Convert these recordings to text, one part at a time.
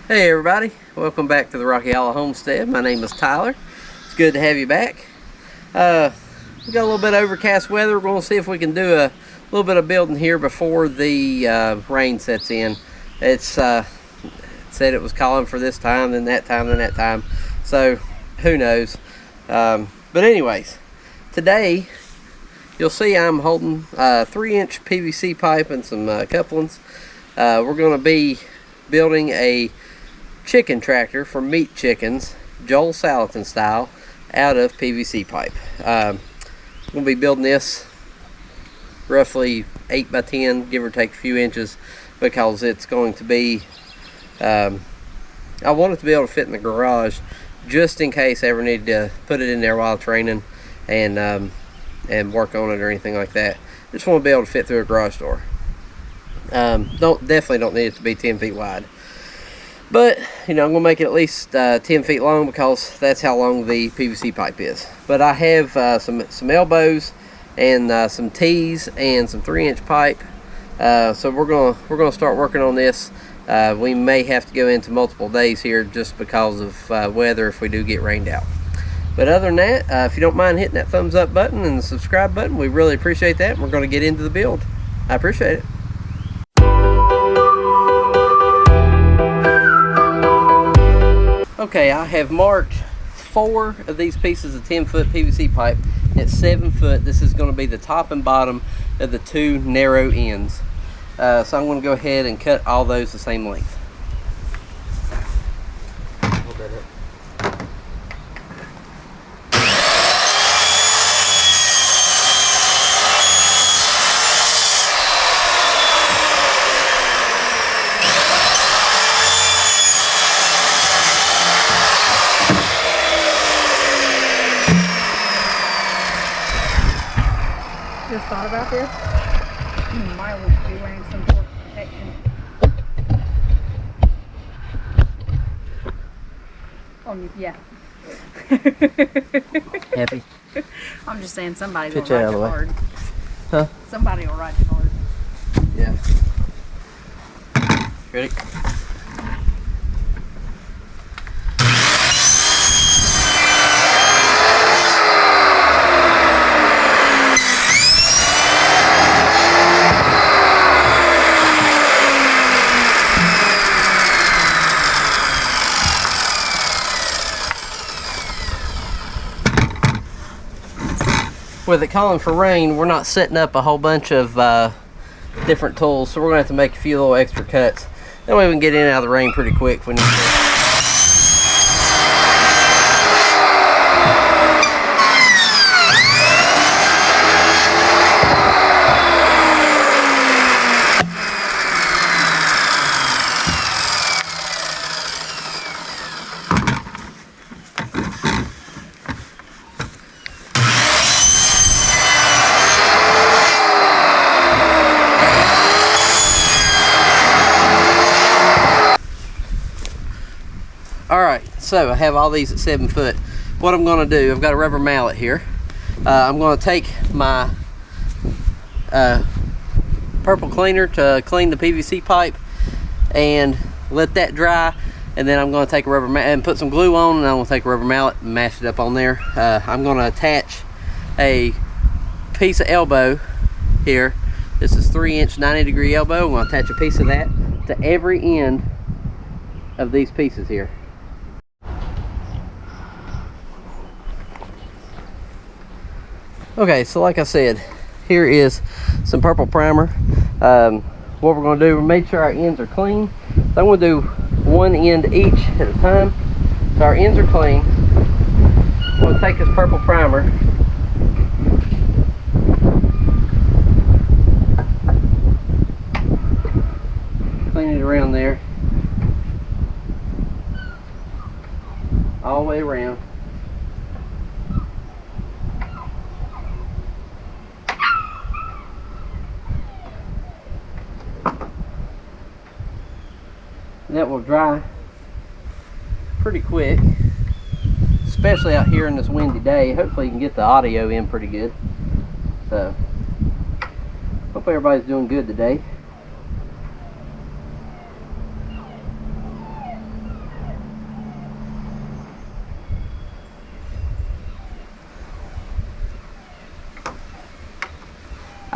Hey everybody, welcome back to the Rocky Hollow Homestead. My name is Tyler. It's good to have you back. We got a little bit of overcast weather. We're going to see if we can do a little bit of building here before the rain sets in. It's said it was calling for this time, then that time, then that time. So who knows? But anyways, today you'll see I'm holding 3-inch PVC pipe and some couplings. We're going to be building a chicken tractor for meat chickens, Joel Salatin style, out of PVC pipe. I'm going to be building this roughly 8 by 10, give or take a few inches, because it's going to be, I want it to be able to fit in the garage, just in case I ever need to put it in there while it's raining and work on it or anything like that. Just want to be able to fit through a garage door. Definitely don't need it to be 10 feet wide. But, you know, I'm going to make it at least 10 feet long, because that's how long the PVC pipe is. But I have some elbows and some T's and some 3-inch pipe. So we're gonna start working on this. We may have to go into multiple days here just because of weather if we do get rained out. But other than that, if you don't mind hitting that thumbs up button and the subscribe button, we really appreciate that. We're going to get into the build. I appreciate it. Okay, I have marked 4 of these pieces of 10-foot PVC pipe at 7 foot. This is going to be the top and bottom of the 2 narrow ends. So I'm going to go ahead and cut all those the same length. Just thought about this. Might want to be wearing some sort of protection. Yeah. Happy? I'm just saying somebody's Pitch gonna out ride of you the way. hard. Huh? Somebody will ride you hard. Yeah. Ready? With it calling for rain, we're not setting up a whole bunch of different tools, so we're gonna have to make a few little extra cuts. That way we can get in and out of the rain pretty quick if we need to. Alright, so I have all these at 7 foot. What I'm going to do, I've got a rubber mallet here. I'm going to take my purple cleaner to clean the PVC pipe and let that dry, and then I'm going to take a rubber mallet and put some glue on, and I'm going to take a rubber mallet and mash it up on there. I'm going to attach a piece of elbow here. This is 3-inch 90-degree elbow. I'm going to attach a piece of that to every end of these pieces here. Okay, so like I said, here is some purple primer. What we're going to do, we made sure our ends are clean. So I'm going to do one end each at a time. So our ends are clean. We'll take this purple primer. Clean it around there. All the way around. That will dry pretty quick, especially out here in this windy day. Hopefully you can get the audio in pretty good. So hope everybody's doing good today.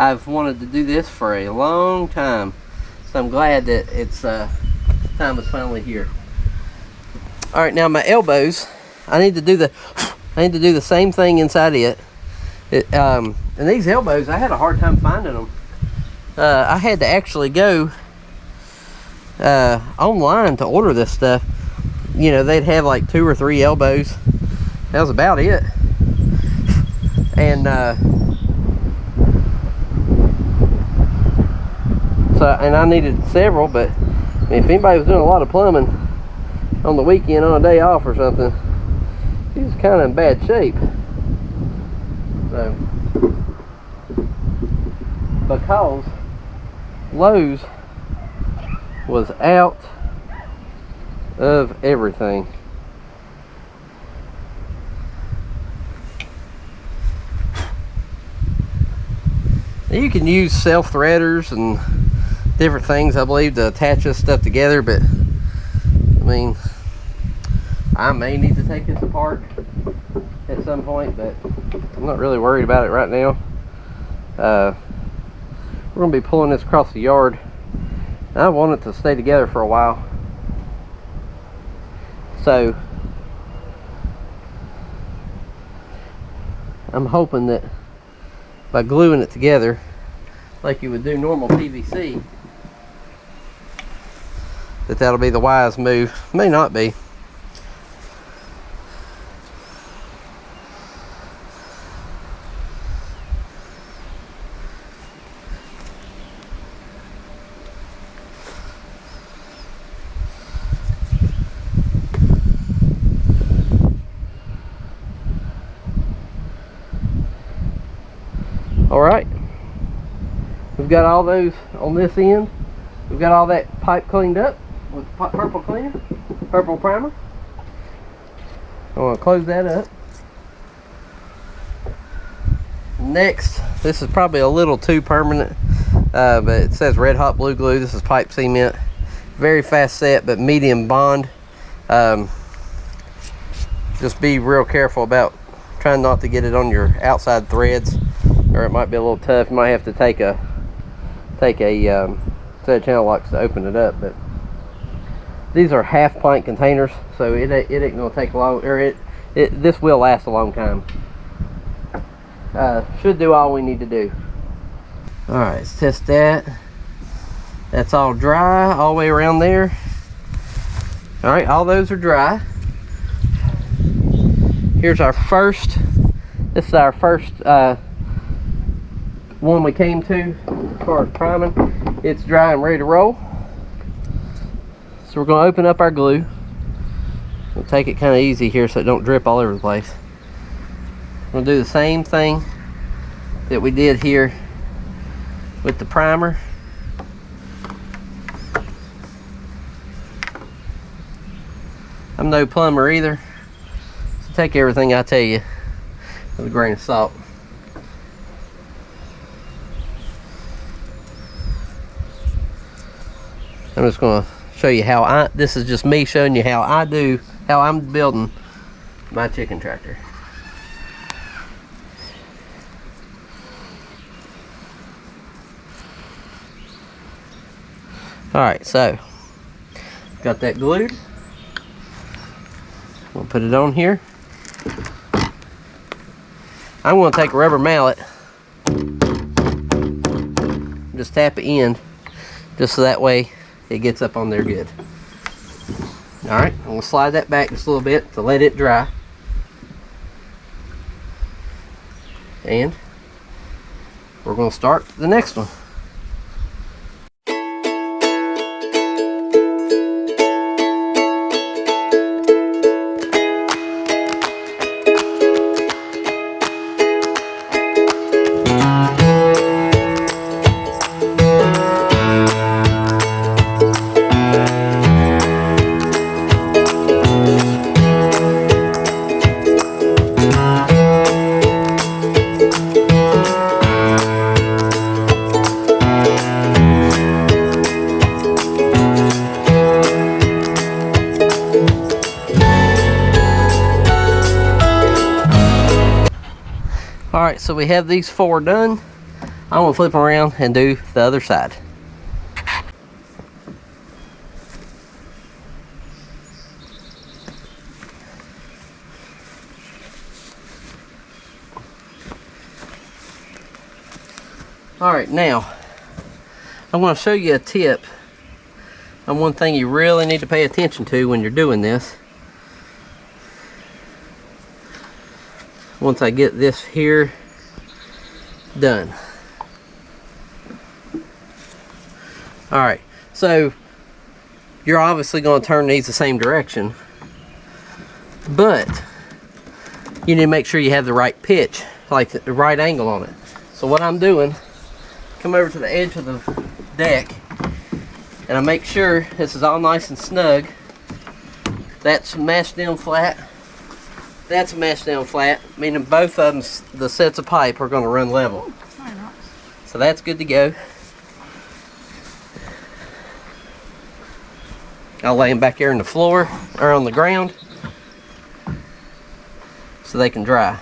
I've wanted to do this for a long time, so I'm glad that it's time is finally here. All right, now my elbows, I need to do the same thing inside it. And these elbows, I had a hard time finding them. I had to actually go online to order this stuff. You know, they'd have like 2 or 3 elbows. That was about it. And and I needed several, but I mean, if anybody was doing a lot of plumbing on the weekend on a day off or something, he was kind of in bad shape. So, because Lowe's was out of everything. You can use self-threaders and different things, I believe, to attach this stuff together, but I mean, I may need to take this apart at some point, but I'm not really worried about it right now. We're going to be pulling this across the yard. I want it to stay together for a while, so I'm hoping that by gluing it together like you would do normal PVC, that'll be the wise move. May not be. All right, we've got all those on this end. We've got all that pipe cleaned up with purple cleaner, purple primer. I want to close that up. Next, this is probably a little too permanent, but it says red hot blue glue. This is pipe cement, very fast set, but medium bond. Just be real careful about trying not to get it on your outside threads, or it might be a little tough. You might have to take a set of channel locks to open it up. But these are half pint containers, so it ain't gonna take long, or this will last a long time. Should do all we need to do. All right, let's test that. That's all dry all the way around there. All right, all those are dry. Here's our first. This is our first one we came to as far as priming. It's dry and ready to roll. So we're going to open up our glue. We'll take it kind of easy here so it don't drip all over the place. We're going to do the same thing that we did here with the primer. I'm no plumber either, so take everything I tell you with a grain of salt. I'm just going to show you how this is just me showing you how I'm building my chicken tractor. Alright, so got that glued. We'll put it on here. I'm going to take a rubber mallet, just tap the end, just so that way it gets up on there good. Alright, I'm going to slide that back just a little bit to let it dry. And we're going to start the next one. Alright, so we have these 4 done. I'm gonna flip them around and do the other side. Alright, now I'm going to show you a tip on one thing you really need to pay attention to when you're doing this. Once I get this here done. Alright, so you're obviously going to turn these the same direction, but you need to make sure you have the right pitch, like the right angle on it. So what I'm doing, come over to the edge of the deck and I make sure this is all nice and snug. That's mashed down flat. That's mashed down flat, meaning both of them, the sets of pipe, are going to run level. So that's good to go. I'll lay them back here on the floor or on the ground so they can dry.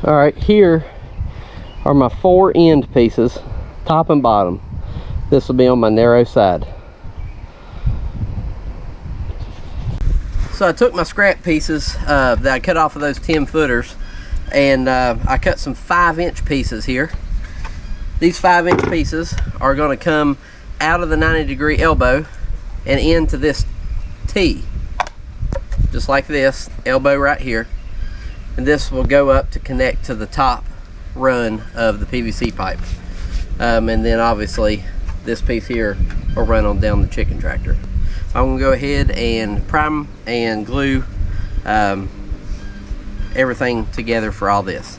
Alright, here are my 4 end pieces, top and bottom. This will be on my narrow side. So I took my scrap pieces that I cut off of those 10 footers and I cut some 5-inch pieces here. These 5-inch pieces are going to come out of the 90-degree elbow and into this T, just like this, elbow right here. And this will go up to connect to the top run of the PVC pipe. And then obviously this piece here will run on down the chicken tractor. I'm gonna go ahead and prime and glue everything together for all this.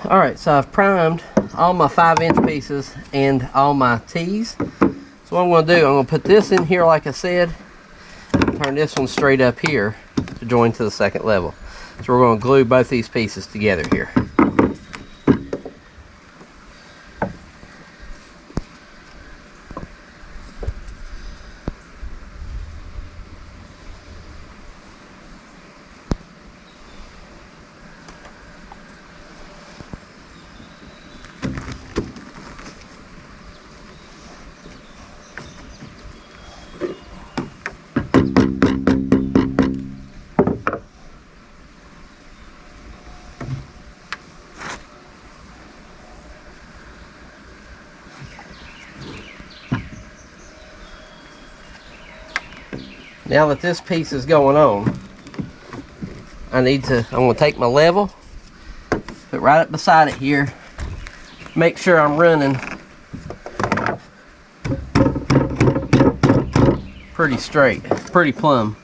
Alright, so I've primed all my 5-inch pieces and all my T's. So what I'm going to do, I'm going to put this in here like I said, turn this one straight up here to join to the second level. So we're going to glue both these pieces together here. Now that this piece is going on, I'm going to take my level, put right up beside it here, make sure I'm running pretty straight, pretty plumb.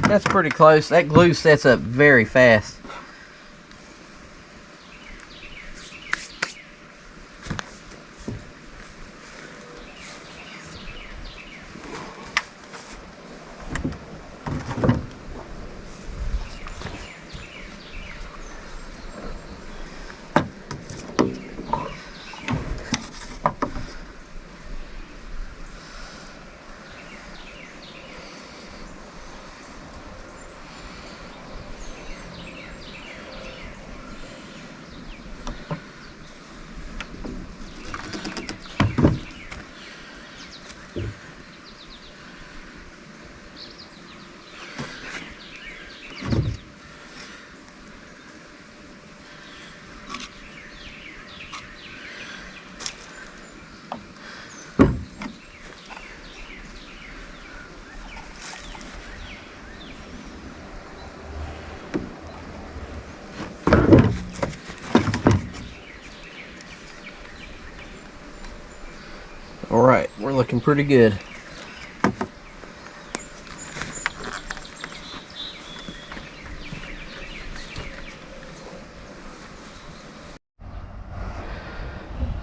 That's pretty close. That glue sets up very fast. Alright, we're looking pretty good.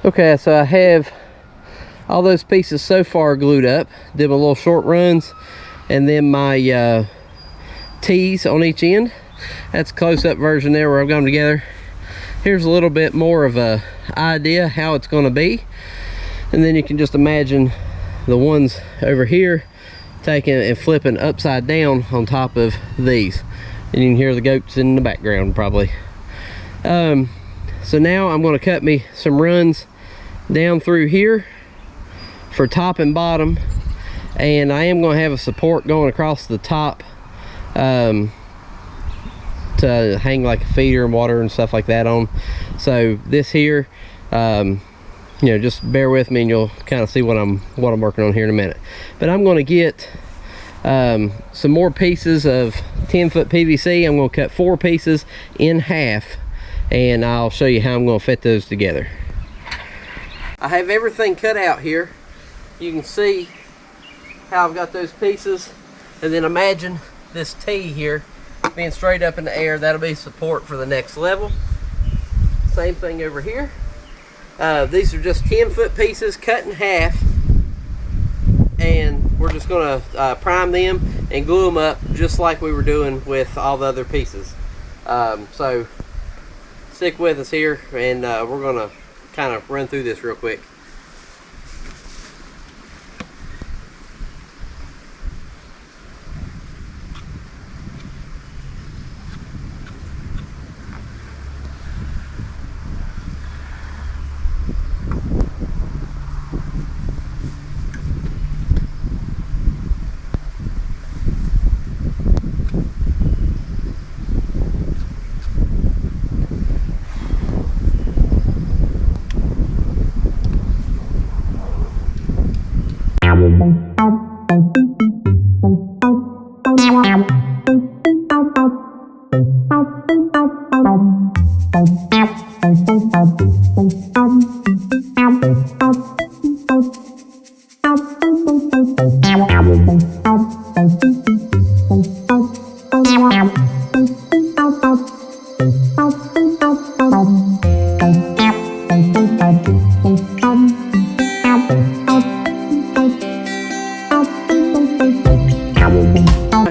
Okay, so I have all those pieces so far glued up. Did my little short runs, and then my T's on each end. That's a close-up version there where I've got them together. Here's a little bit more of a idea how it's going to be, and then you can just imagine the ones over here taking and flipping upside down on top of these, and you can hear the goats in the background probably. So now I'm going to cut me some runs down through here for top and bottom, and I am going to have a support going across the top to hang like a feeder and water and stuff like that on. So this here, you know, just bear with me and you'll kind of see what I'm working on here in a minute. But I'm going to get some more pieces of 10-foot PVC. I'm going to cut 4 pieces in half, and I'll show you how I'm going to fit those together. I have everything cut out here. You can see how I've got those pieces, and then imagine this T here being straight up in the air. That'll be support for the next level. Same thing over here. These are just 10-foot pieces cut in half, and we're just going to prime them and glue them up just like we were doing with all the other pieces. So stick with us here, and we're going to kind of run through this real quick.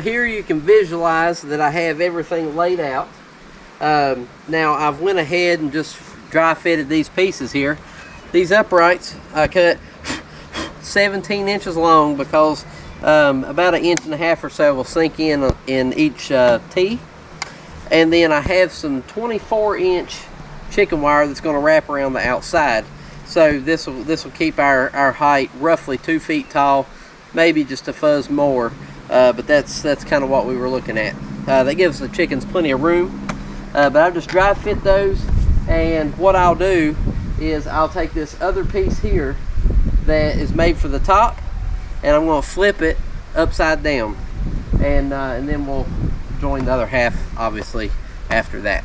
Here you can visualize that I have everything laid out. Now I've went ahead and just dry fitted these pieces here. These uprights I cut 17 inches long because about 1.5 inches or so will sink in each T. And then I have some 24-inch chicken wire that's going to wrap around the outside. So this will keep our height roughly 2 feet tall, maybe just a fuzz more. But that's kind of what we were looking at. That gives the chickens plenty of room. but I'll just dry fit those. And what I'll do is I'll take this other piece here that is made for the top, and I'm going to flip it upside down, and then we'll join the other half obviously after that.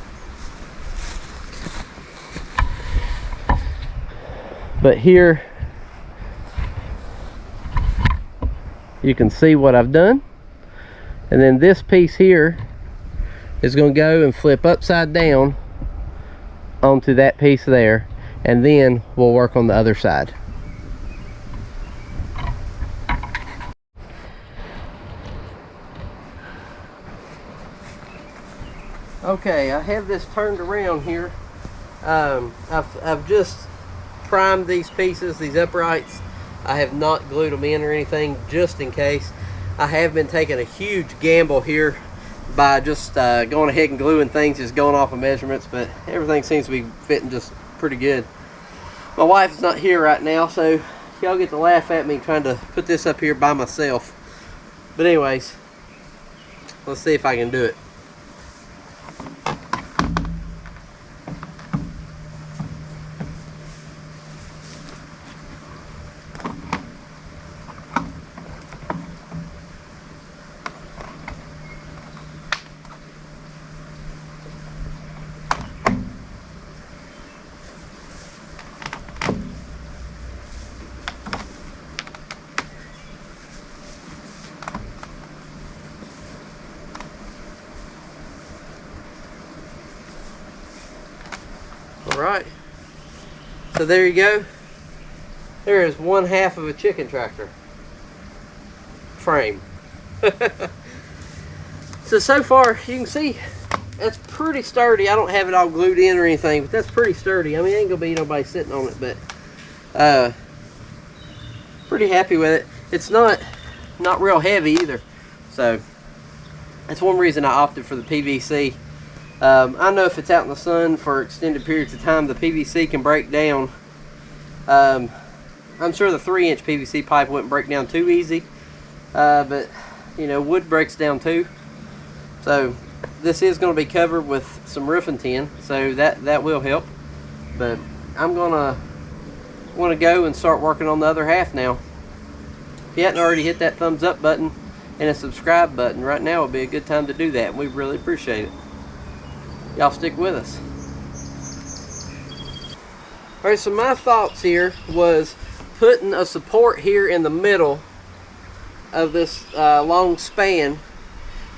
But here you can see what I've done, and then this piece here is going to go and flip upside down onto that piece there, and then we'll work on the other side. Okay, I have this turned around here. I've just primed these pieces, these uprights. I have not glued them in or anything, just in case. I have been taking a huge gamble here by just going ahead and gluing things, just going off of measurements, but everything seems to be fitting just pretty good. My wife is not here right now, so y'all get to laugh at me trying to put this up here by myself. But anyways, let's see if I can do it. Alright, so there you go. There is one half of a chicken tractor frame. So far you can see that's pretty sturdy. I don't have it all glued in or anything, but that's pretty sturdy. I mean, ain't gonna be nobody sitting on it, but pretty happy with it. It's not real heavy either, so that's one reason I opted for the PVC. I know if it's out in the sun for extended periods of time, the PVC can break down. I'm sure the 3-inch PVC pipe wouldn't break down too easy, but you know, wood breaks down too. So this is going to be covered with some roofing tin, so that will help. But I'm gonna want to go and start working on the other half now. If you hadn't already hit that thumbs up button and a subscribe button, right now would be a good time to do that, and we really appreciate it. Y'all stick with us. Alright, so my thoughts here was putting a support here in the middle of this long span.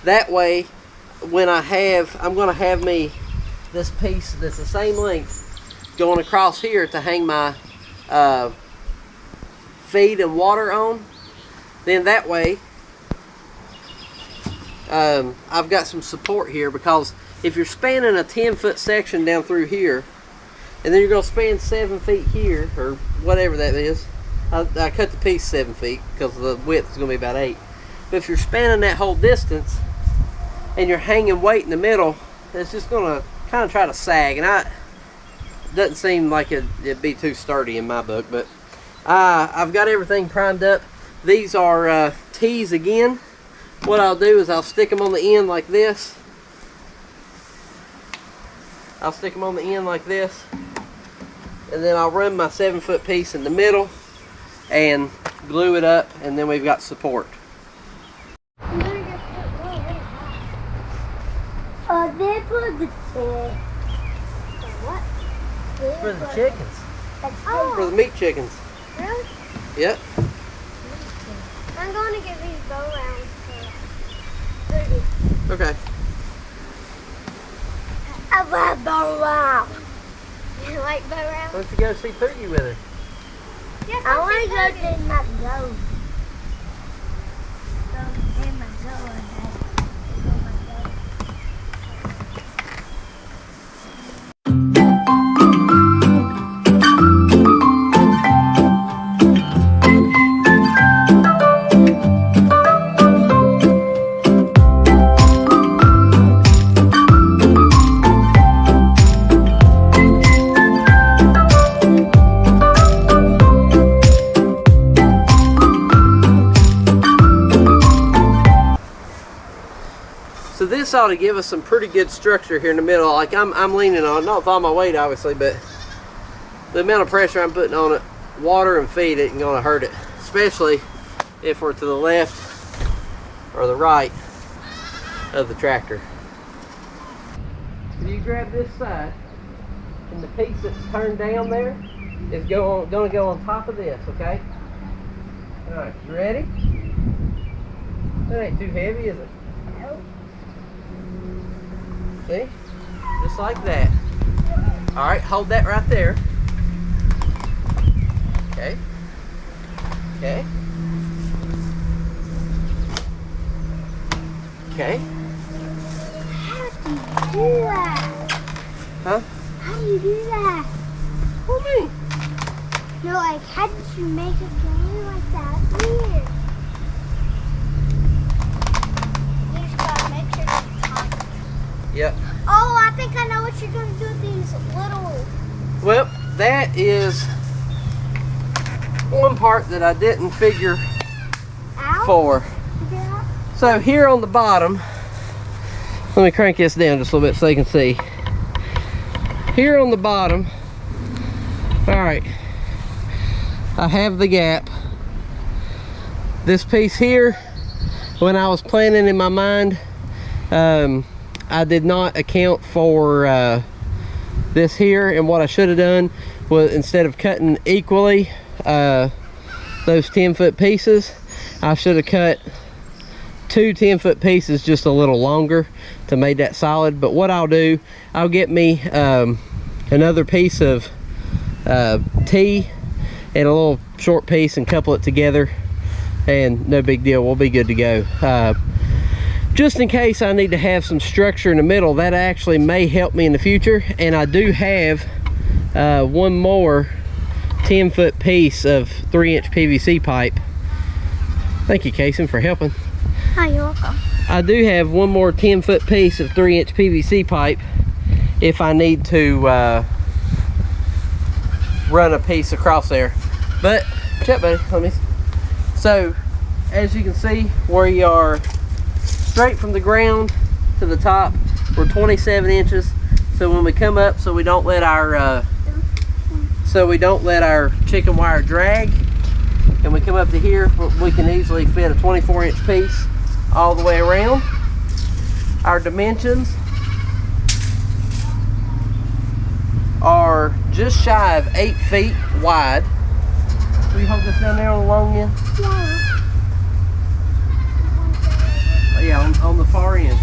That way, when I'm going to have me this piece that's the same length going across here to hang my feed and water on. Then that way, I've got some support here, because if you're spanning a 10-foot section down through here, and then you're going to span 7 feet here, or whatever that is. I cut the piece 7 feet because the width is going to be about 8. But if you're spanning that whole distance and you're hanging weight in the middle, it's just going to kind of try to sag, and it doesn't seem like it'd be too sturdy in my book. But I've got everything primed up. These are T's again. What I'll do is I'll stick them on the end like this. I'll stick them on the end like this, and then I'll run my 7-foot piece in the middle and glue it up, and then we've got support. They're for the what? For the chickens. Oh. For the meat chickens. Really? Yep. I'm going to get these bow rounds for 30. Okay. I love bow round. You like bow round? Why don't you go see Poogie with her? Yes, I want to go to my go. Go in my go. So this ought to give us some pretty good structure here in the middle. Like I'm leaning on, not with all my weight obviously, but the amount of pressure I'm putting on it, water and feed it, ain't gonna hurt it. Especially if we're to the left or the right of the tractor. If you grab this side, and the piece that's turned down there is gonna go on top of this, okay? Alright, you ready? That ain't too heavy, is it? Nope. See? Just like that. Alright, hold that right there. Okay. Okay. Okay. How do you do that? Huh? How do you do that? What do you mean? No, like, how did you make it go like that? Weird. You just gotta make sure it's hot. Yep. Oh, I think I know what you're gonna do with these little. Well, that is one part that I didn't figure Ow. for. Figure out? So here on the bottom, let me crank this down just a little bit so you can see. Here on the bottom, all right, I have the gap. This piece here, when I was planning in my mind, I did not account for this here, and what I should have done was, instead of cutting equally those 10-foot pieces, I should have cut two 10-foot pieces just a little longer to make that solid. But what I'll do, I'll get me another piece of T and a little short piece and couple it together, and no big deal, we'll be good to go. Just in case I need to have some structure in the middle, that actually may help me in the future. And I do have one more 10-foot piece of 3-inch PVC pipe. Thank you, Kason, for helping. Oh, you're welcome. I do have one more 10-foot piece of 3-inch PVC pipe if I need to run a piece across there. But check, buddy, let me. So as you can see, we are straight from the ground to the top. We're 27 inches. So when we come up, so we don't let our chicken wire drag, and we come up to here, we can easily fit a 24-inch piece all the way around. Our dimensions are just shy of 8 feet wide. Will you hold this down there on the long end? Yeah. Oh, yeah, on the far end.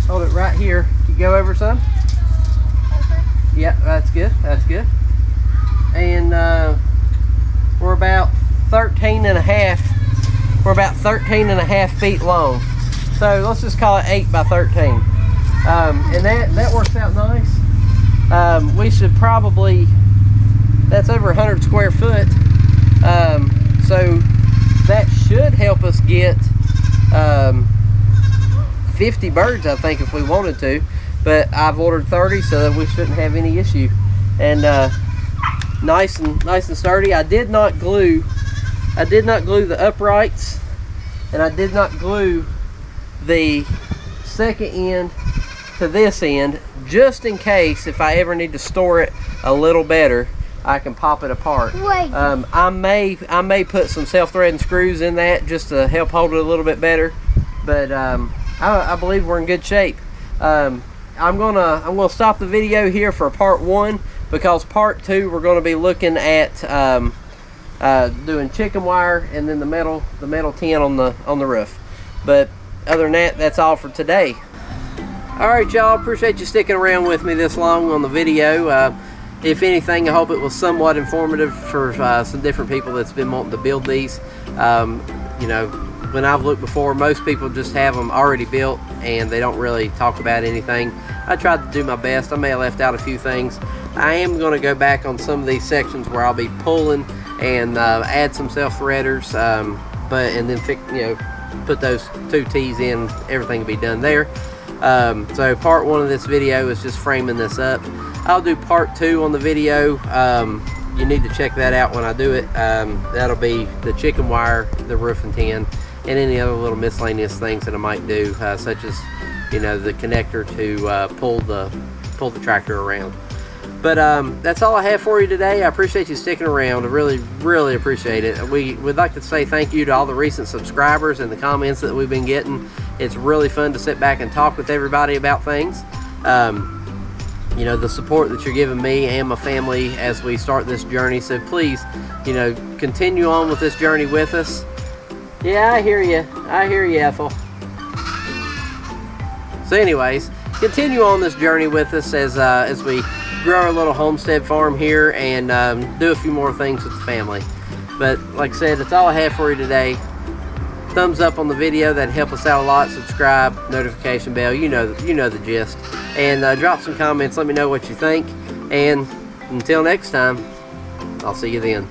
Hold it right here. You go over some? Over. Yeah, that's good. That's good. And we're about 13 and a half. We're about 13 and a half feet long. So let's just call it 8 by 13. And that works out nice. We should probably, that's over 100 square foot. So that should help us get 50 birds, I think, if we wanted to. But I've ordered 30, so that we shouldn't have any issue. And nice and sturdy. I did not glue the uprights, and I did not glue the second end to this end, just in case if I ever need to store it a little better, I can pop it apart. Wait. I may put some self-threading screws in that just to help hold it a little bit better, but I believe we're in good shape. I'm gonna stop the video here for part 1, because part 2 we're gonna be looking at doing chicken wire and then the metal tin on the roof. But other than that, that's all for today. All right, y'all, appreciate you sticking around with me this long on the video. If anything, I hope it was somewhat informative for some different people that's been wanting to build these. You know, when I've looked before, most people just have them already built and they don't really talk about anything. I tried to do my best. I may have left out a few things. I am going to go back on some of these sections where I'll be pulling and add some self-threaders, and then put those 2 T's in. Everything will be done there. So part 1 of this video is just framing this up. I'll do part 2 on the video. You need to check that out when I do it. That'll be the chicken wire, the roof and tin, and any other little miscellaneous things that I might do, such as, you know, the connector to pull the tractor around. But that's all I have for you today. I appreciate you sticking around. I really appreciate it. We would like to say thank you to all the recent subscribers and the comments that we've been getting. It's really fun to sit back and talk with everybody about things. You know, the support that you're giving me and my family as we start this journey. So please, you know, continue on with this journey with us. Yeah, I hear you. I hear you, Ethel. So anyways, continue on this journey with us as we grow our little homestead farm here and do a few more things with the family. But like I said, that's all I have for you today. Thumbs up on the video, that'd help us out a lot. Subscribe, notification bell, you know the gist. And drop some comments, let me know what you think. And until next time, I'll see you then.